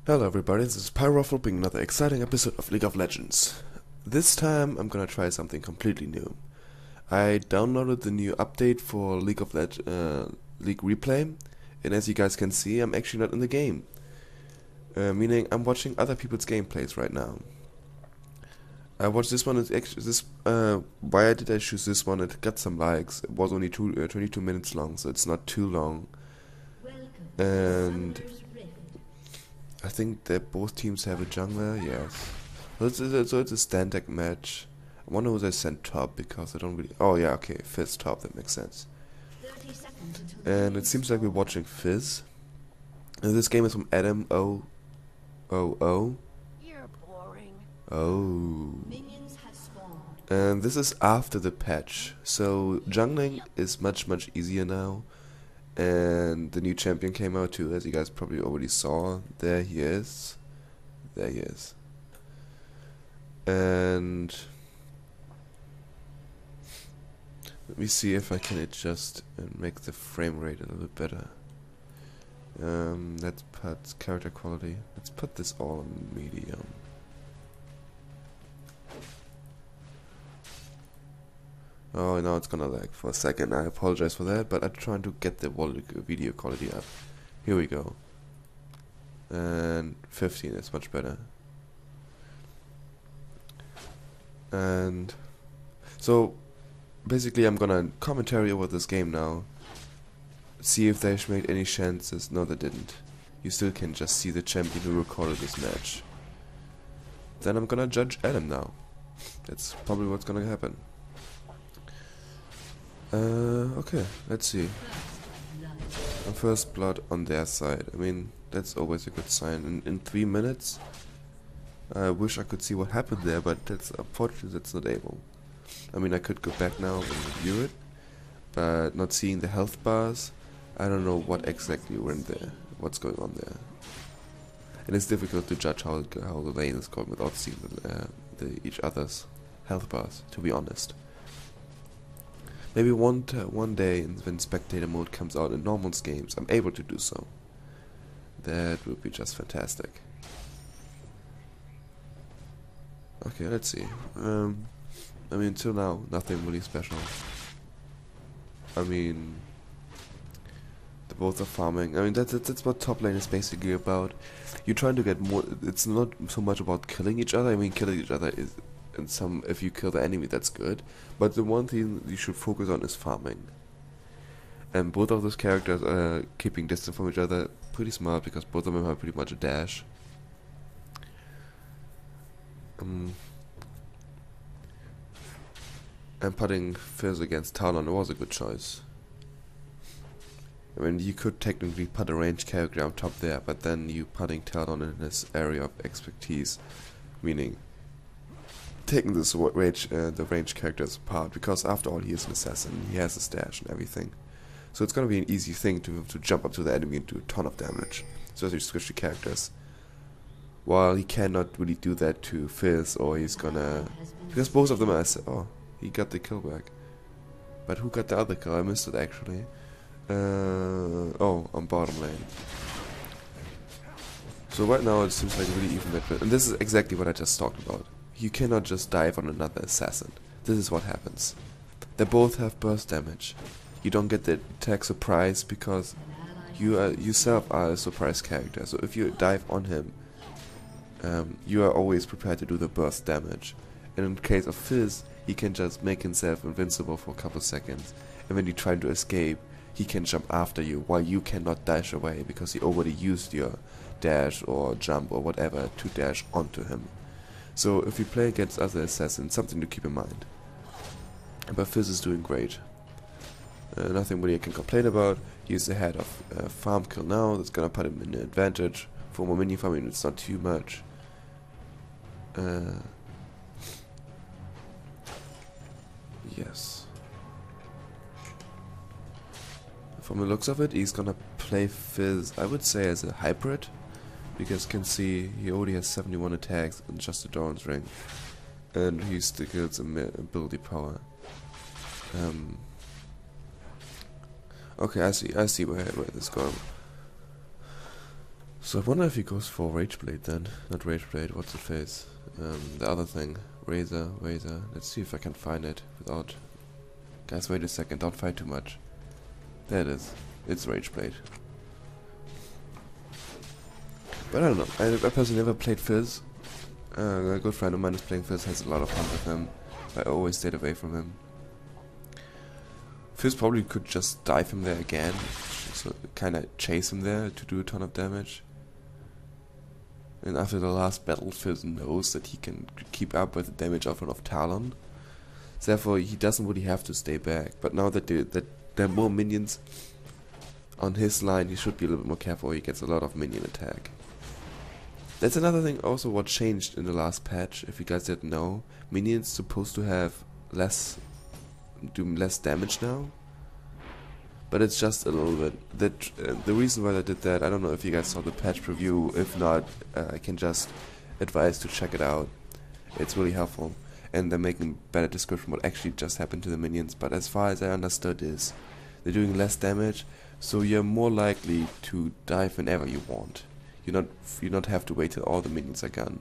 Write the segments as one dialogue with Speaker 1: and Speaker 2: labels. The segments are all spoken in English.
Speaker 1: Hello everybody, this is PyroWaffel bringing another exciting episode of League of Legends. This time I'm gonna try something completely new. I downloaded the new update for LegReplay, and as you guys can see, I'm actually not in the game. Meaning I'm watching other people's gameplays right now. I watched this one. Why did I choose this one? It got some likes. It was only 22 minutes long, so it's not too long. And I think that both teams have a jungler, yes. So it's a stand deck match. I wonder who they sent top because I don't really. Oh yeah, okay, Fizz top, that makes sense. And it seems like we're watching Fizz. And this game is from Adam 000.
Speaker 2: You're boring.
Speaker 1: Oh. And this is after the patch. So jungling is much easier now. And the new champion came out too, as you guys probably already saw. There he is. There he is. And let me see if I can adjust and make the frame rate a little bit better. Let's put character quality. Let's put this all on medium. Oh, now it's gonna lag for a second. I apologize for that, but I'm trying to get the video quality up. Here we go. And 15 is much better. And so basically I'm gonna commentary over this game now. See if they made any chances. No, they didn't. You still can just see the champion who recorded this match. Then I'm gonna judge Adam now. That's probably what's gonna happen. Okay, let's see. A first blood on their side. I mean, that's always a good sign. In 3 minutes, I wish I could see what happened there, but that's unfortunately that's not able. I mean, I could go back now and review it, but not seeing the health bars, I don't know what exactly went there, what's going on there. And it's difficult to judge how the lane is going without seeing each other's health bars, to be honest. Maybe one day when spectator mode comes out in normal games, I'm able to do so. That would be just fantastic. Okay, let's see. I mean, till now, nothing really special. I mean, they both are farming. I mean, that's what top lane is basically about. You're trying to get more. It's not so much about killing each other. I mean, killing each other is. And if you kill the enemy, that's good, but the one thing you should focus on is farming. And both of those characters are keeping distance from each other, pretty smart, because both of them have pretty much a dash. And putting Fizz against Talon was a good choice. I mean, you could technically put a ranged character on top there, but then you putting Talon in his area of expertise, meaning taking this the range characters apart, because after all he is an assassin, he has a stash and everything. So it's gonna be an easy thing to jump up to the enemy and do a ton of damage. So as you switch the characters. While he cannot really do that to Fizz, or he's gonna, because both of them are oh, he got the kill back. But who got the other kill? I missed it actually. Oh, on bottom lane. So right now it seems like a really even match, and this is exactly what I just talked about. You cannot just dive on another assassin. This is what happens. They both have burst damage. You don't get the attack surprise because you yourself are a surprise character. So if you dive on him, you are always prepared to do the burst damage. And in the case of Fizz, he can just make himself invincible for a couple seconds. And when you try to escape, he can jump after you while you cannot dash away because he already used your dash or jump or whatever to dash onto him. So if you play against other assassins, something to keep in mind. But Fizz is doing great. Nothing really I can complain about. He's ahead of farm kill now. That's gonna put him in an advantage. For more mini farming, it's not too much. Yes. From the looks of it, he's gonna play Fizz, I would say, as a hybrid. Because you can see he already has 71 attacks in just the Doran's ring, and he still gets ability power. Okay, I see where this is going. So I wonder if he goes for Rageblade then. Not Rageblade, what's the face? The other thing. Razor. Let's see if I can find it without... Guys, wait a second, don't fight too much. There it is. It's Rageblade. But I don't know. I personally never played Fizz. A good friend of mine is playing Fizz, has a lot of fun with him. I always stayed away from him. Fizz probably could just dive him there again. So kinda chase him there to do a ton of damage. And after the last battle, Fizz knows that he can keep up with the damage output of Talon. Therefore, he doesn't really have to stay back. But now that there are more minions on his line, he should be a little bit more careful. He gets a lot of minion attack. That's another thing also what changed in the last patch. If you guys didn't know, minions supposed to have do less damage now. But it's just a little bit. The reason why I did that, I don't know if you guys saw the patch preview. If not, I can just advise to check it out. It's really helpful, and they're making a better description what actually just happened to the minions. But as far as I understood is, they're doing less damage, so you're more likely to dive whenever you want. You not have to wait till all the minions are gone.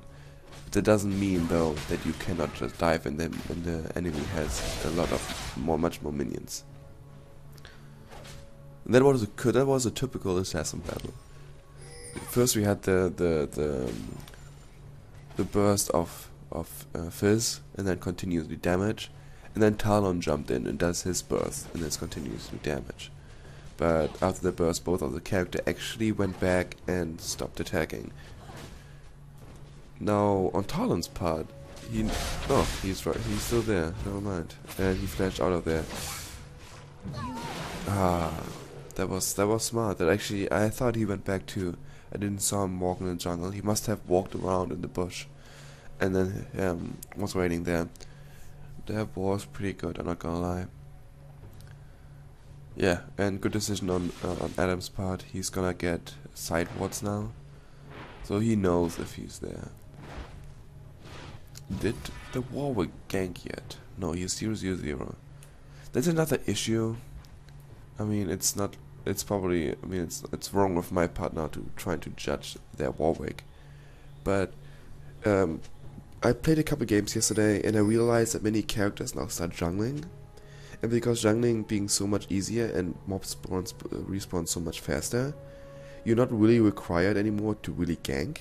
Speaker 1: But that doesn't mean though that you cannot just dive when the enemy has a lot of much more minions. And that was a typical assassin battle. First we had the burst of Fizz, and then continuously damage, and then Talon jumped in and does his burst, and this continuously damage. But after the burst, both of the character actually went back and stopped attacking. Now on Talon's part, he's right, he's still there. Never mind, and he flashed out of there. That was smart. That actually, I thought he went back too. I didn't saw him walking in the jungle. He must have walked around in the bush, and then was waiting there. That was pretty good. I'm not gonna lie. Yeah, and good decision on Adam's part. He's gonna get side wards now, so he knows if he's there. Did the Warwick gank yet? No, he's 0-0-0. That's another issue. I mean, it's not. It's probably. I mean, it's wrong of my part now to trying to judge their Warwick, but I played a couple games yesterday and I realized that many characters now start jungling. And because jungling being so much easier and mobs respawn so much faster, you're not really required anymore to really gank.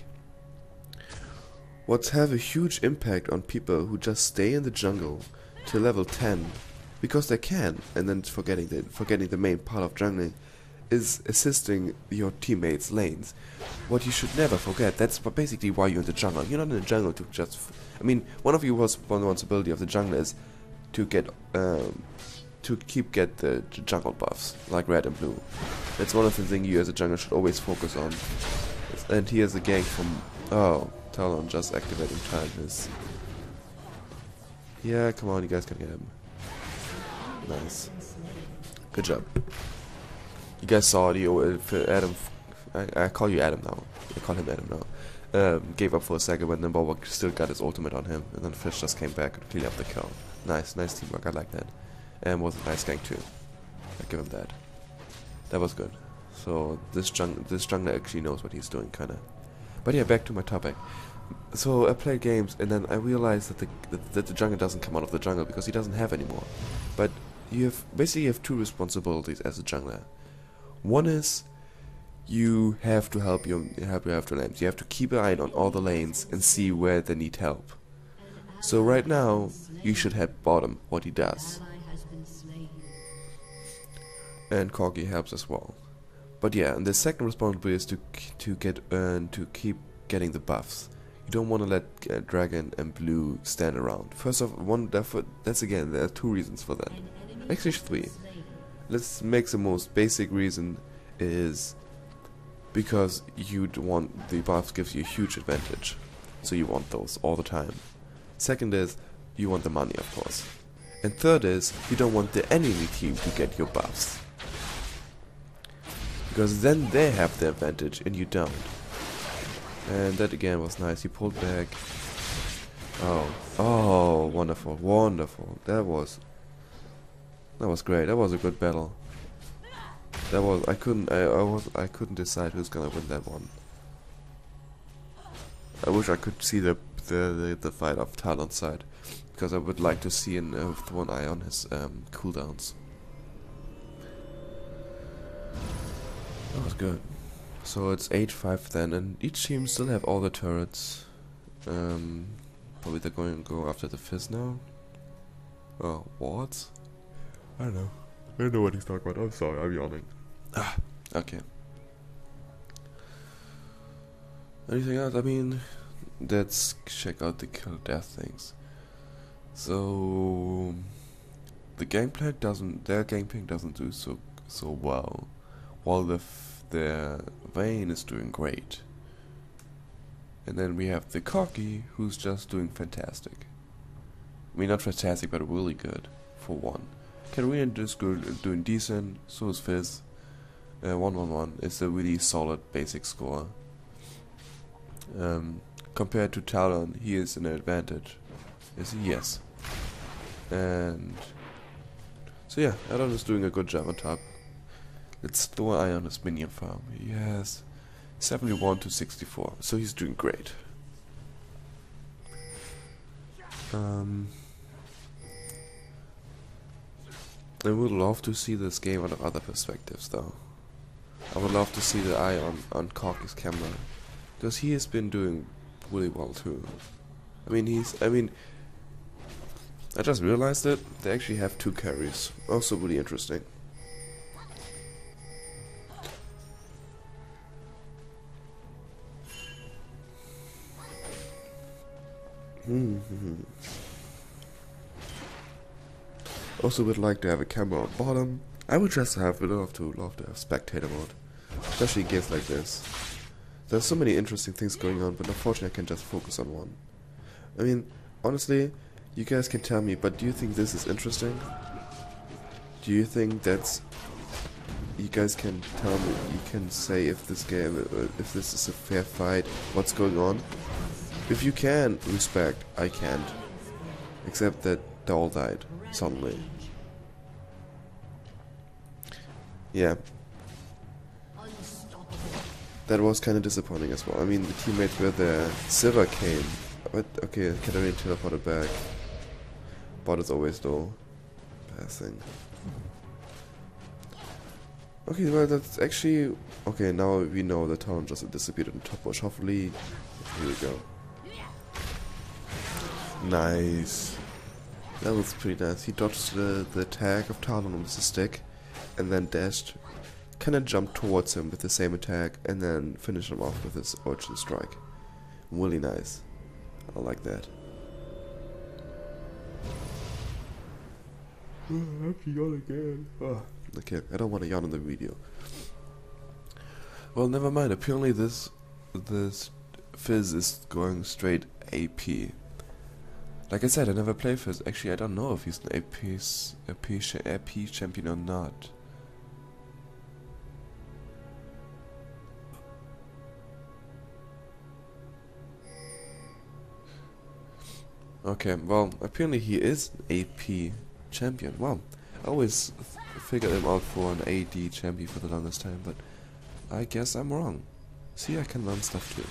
Speaker 1: What's have a huge impact on people who just stay in the jungle till level 10 because they can, and then forgetting the main part of jungling is assisting your teammates' lanes. What you should never forget, that's basically why you're in the jungle. You're not in the jungle to just... I mean, one of your responsibility of the jungle is to get get the jungle buffs, like red and blue. That's one of the things you as a jungler should always focus on. And here's a gank from... Oh, Talon just activating kindness. Yeah, come on, you guys can get him. Nice. Good job. You guys saw the Adam... I call you Adam now. I call him Adam now. Gave up for a second when the Warwick still got his ultimate on him, and then Fish just came back and cleaned up the kill. Nice teamwork, I like that. And was a nice gank too. I give him that. That was good. So this jungler actually knows what he's doing, kinda. But yeah, back to my topic. So I played games, and then I realized that the jungler doesn't come out of the jungle because he doesn't have any more. But you have two responsibilities as a jungler. One is you have to help your lanes. You have to keep an eye on all the lanes and see where they need help. So right now you should help bottom what he does. And Corgi helps as well. But yeah, and the second responsibility is to keep getting the buffs. You don't want to let Dragon and Blue stand around. First off, that's again, there are two reasons for that. Actually, three. Let's make the most basic reason is because you want the buffs gives you a huge advantage, so you want those all the time. Second is you want the money, of course. And third is you don't want the enemy team to get your buffs, because then they have the advantage and you don't. And that again was nice. He pulled back. Oh, wonderful, wonderful. That was great. That was a good battle. That was I couldn't decide who's gonna win that one. I wish I could see the fight of Talon's side, because I would like to see an with one eye on his cooldowns. That was good. So it's 8-5 then, and each team still have all the turrets. Probably they're going to go after the Fizz now. Oh, wards? I don't know. I don't know what he's talking about. I'm sorry, I'm yawning. Okay. Anything else? I mean, let's check out the kill death things. So their gangplank doesn't do so well, while their Vayne is doing great. And then we have the Cocky, who's just doing fantastic. I mean, not fantastic, but really good for one. Katarina is doing decent. So is Fizz. 1-1-1 is a really solid basic score. Compared to Talon, he is an advantage. Is he? Yes. And so yeah, Talon is doing a good job on top. Let's throw an eye on his minion farm. He has 71 to 64, so he's doing great. I would love to see this game out of other perspectives, though. I would love to see the eye on Corky's camera, because he has been doing really well too. I just realized that they actually have 2 carries. Also really interesting. Also would like to have a camera on bottom. I would just love to have spectator mode, especially in games like this. There's so many interesting things going on, but unfortunately I can just focus on one. I mean, honestly, you guys can tell me, but do you think this is interesting? Do you think that's... You guys can tell me, you can say if this game, if this is a fair fight, what's going on? If you can, respect, I can't. Except that they all died, suddenly. Yeah. That was kind of disappointing as well. I mean, the teammates were there. Silver came. But, okay, Katarina teleported back. Bot is always low. Passing. Okay, well, that's actually... Okay, now we know the town just disappeared in top bush. Hopefully... Here we go. Nice. That was pretty nice. He dodged the attack of Talon with the stick, and then dashed, kinda jumped towards him with the same attack, and then finished him off with his Origin Strike. Really nice. I like that. I have to yawn again. Okay, I don't want to yawn in the video. Well, never mind. Apparently this Fizz is going straight AP. Like I said, I never play Fizz. Actually, I don't know if he's an AP champion or not. Okay, well, apparently he is an AP champion. Wow, I always figured him out for an AD champion for the longest time, but I guess I'm wrong. See, I can learn stuff too.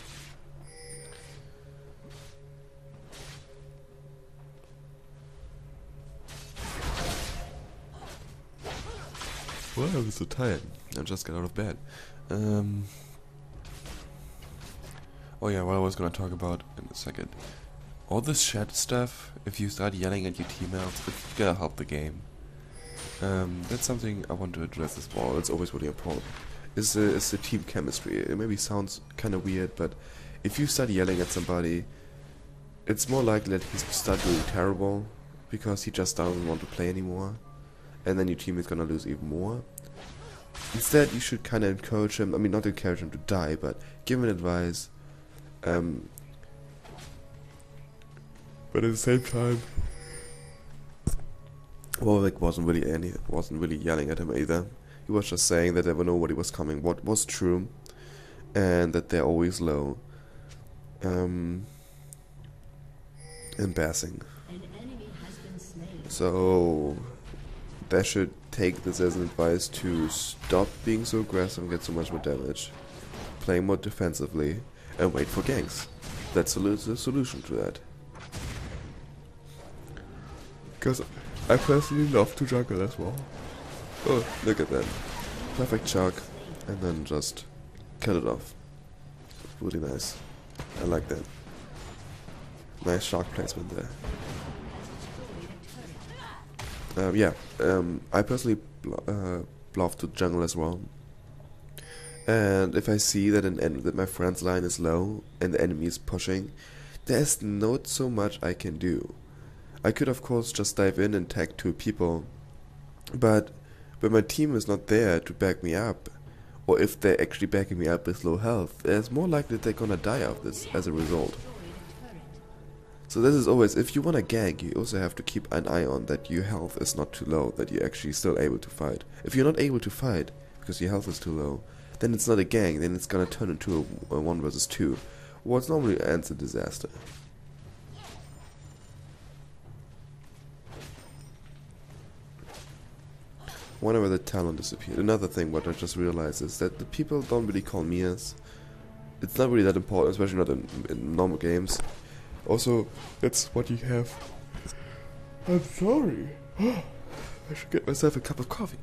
Speaker 1: Well, I'm so tired. I just got out of bed. Oh yeah, what I was gonna talk about in a second. All this chat stuff, if you start yelling at your teammates, it's gonna help the game. That's something I want to address as well. It's always really important. It's the team chemistry. It maybe sounds kind of weird, but if you start yelling at somebody, it's more likely that he's start doing terrible because he just doesn't want to play anymore, and then your team is gonna lose even more. Instead, you should kind of encourage him. I mean, not encourage him to die, but give him advice. But at the same time, Warwick wasn't really yelling at him either. He was just saying that never know what was coming, what was true, and that they're always low. And passing. So they should take this as an advice to stop being so aggressive and get so much more damage, playing more defensively, and wait for ganks. that's the solution to that. Because I personally love to juggle as well. Oh, look at that. Perfect chug, and then just cut it off. Really nice. I like that. Nice shark placement there. I personally love to jungle as well. And if I see that that my friend's line is low and the enemy is pushing, there's not so much I can do. I could of course just dive in and tag 2 people, but when my team is not there to back me up, or if they're actually backing me up with low health, it's more likely that they're gonna die of this as a result. So this is always, if you wanna gank, you also have to keep an eye on that your health is not too low, that you're actually still able to fight. If you're not able to fight because your health is too low, then it's not a gank, then it's gonna turn into a 1 versus 2, what normally ends in disaster. Whenever the talent disappeared. Another thing what I just realized is that the people don't really call Mias. It's not really that important, especially not in normal games. Also, that's what you have. I'm sorry. I should get myself a cup of coffee.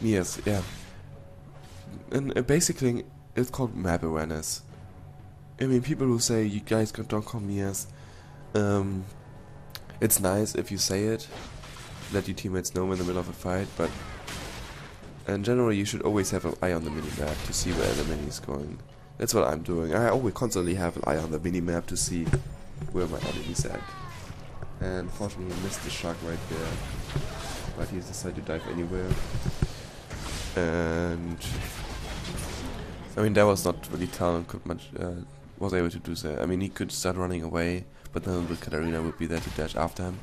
Speaker 1: Mias, yeah. And basically, it's called map awareness. I mean, people who say you guys don't call Mias, it's nice if you say it, let your teammates know in the middle of a fight, but in general you should always have an eye on the minimap to see where the mini is going. That's what I'm doing. I always constantly have an eye on the minimap to see where my enemy's at. And fortunately he missed the shark right there, but he decided to dive anywhere. And I mean, that was not really talent was able to do so. I mean, he could start running away, but then the Katarina would be there to dash after him.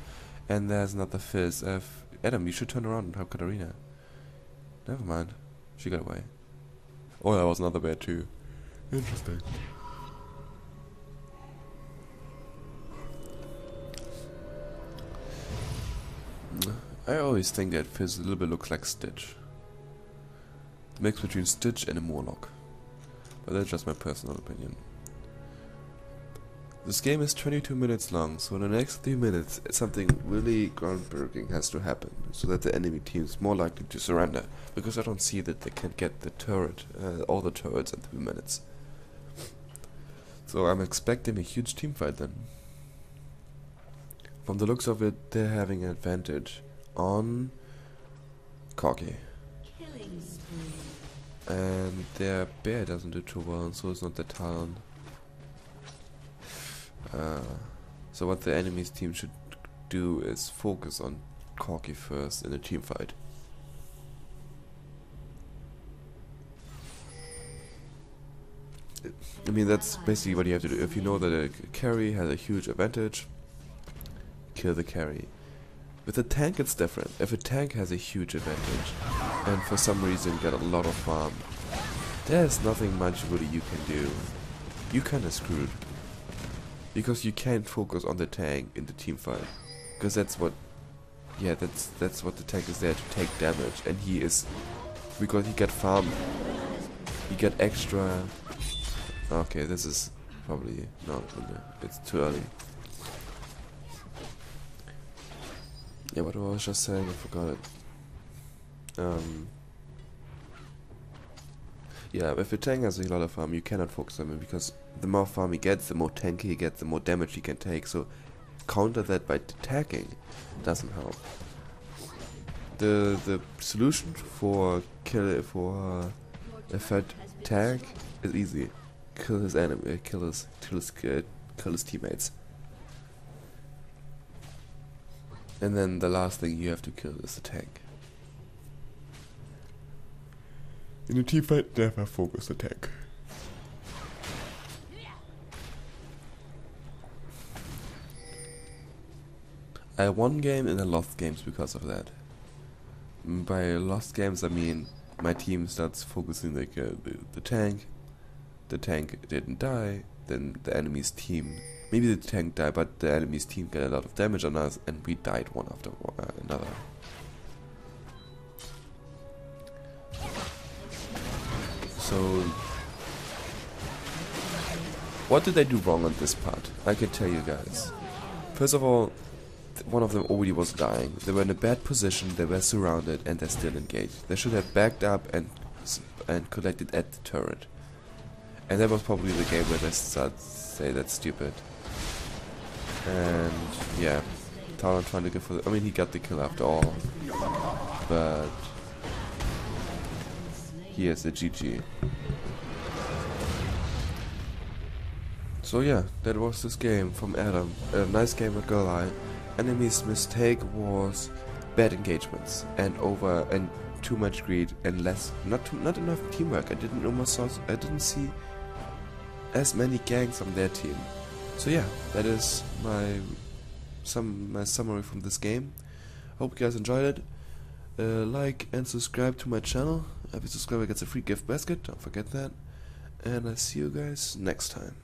Speaker 1: And there's another fizz. Adam, you should turn around and help Katarina. Never mind. She got away. Oh, there was another bear too. Interesting. I always think that Fizz a little bit looks like Stitch. The mix between Stitch and a Morlock. But that's just my personal opinion. This game is 22 minutes long, so in the next 3 minutes something really groundbreaking has to happen, so that the enemy team is more likely to surrender, because I don't see that they can get the turret, all the turrets in 3 minutes. So I'm expecting a huge team fight then. From the looks of it, they're having an advantage on Corki. And their bear doesn't do too well, and so it's not the Talon. So what the enemy's team should do is focus on Corki first in a team fight. I mean, that's basically what you have to do. If you know that a carry has a huge advantage, kill the carry. With a tank it's different. If a tank has a huge advantage and for some reason get a lot of farm, there's nothing much really you can do. You kinda screwed. Because you can't focus on the tank in the team fight. Because that's what, yeah, that's what the tank is there to take damage, and he is, because he got farm, he got extra. Okay, this is probably not. It's too early. Yeah, what I was just saying, I forgot it. Yeah, if a tank has a lot of farm, you cannot focus on him, because the more farm he gets, the more tanky he gets, the more damage he can take. So counter that by attacking doesn't help. The solution for a fat tank is easy. Kill his enemy, kill his teammates. And then the last thing you have to kill is the tank. In a team fight, never focus the tank. I won game and I lost games because of that. By lost games I mean my team starts focusing like the tank didn't die, then the enemy's team, maybe the tank died, but the enemy's team got a lot of damage on us and we died one after another. So What did they do wrong on this part? I can tell you guys. First of all, one of them already was dying. They were in a bad position, they were surrounded, and they're still engaged. They should have backed up and collected at the turret. And that was probably the game where they say that's stupid. And yeah, Talon trying to go for the, I mean, he got the kill after all, but here's the GG. So yeah, that was this game from Adam. A nice game with Goliath. Enemy's mistake was bad engagements and too much greed and not enough teamwork. I didn't see as many gangs on their team. So yeah, that is my summary from this game. Hope you guys enjoyed it. Like and subscribe to my channel. Every subscriber gets a free gift basket, don't forget that. And I see you guys next time.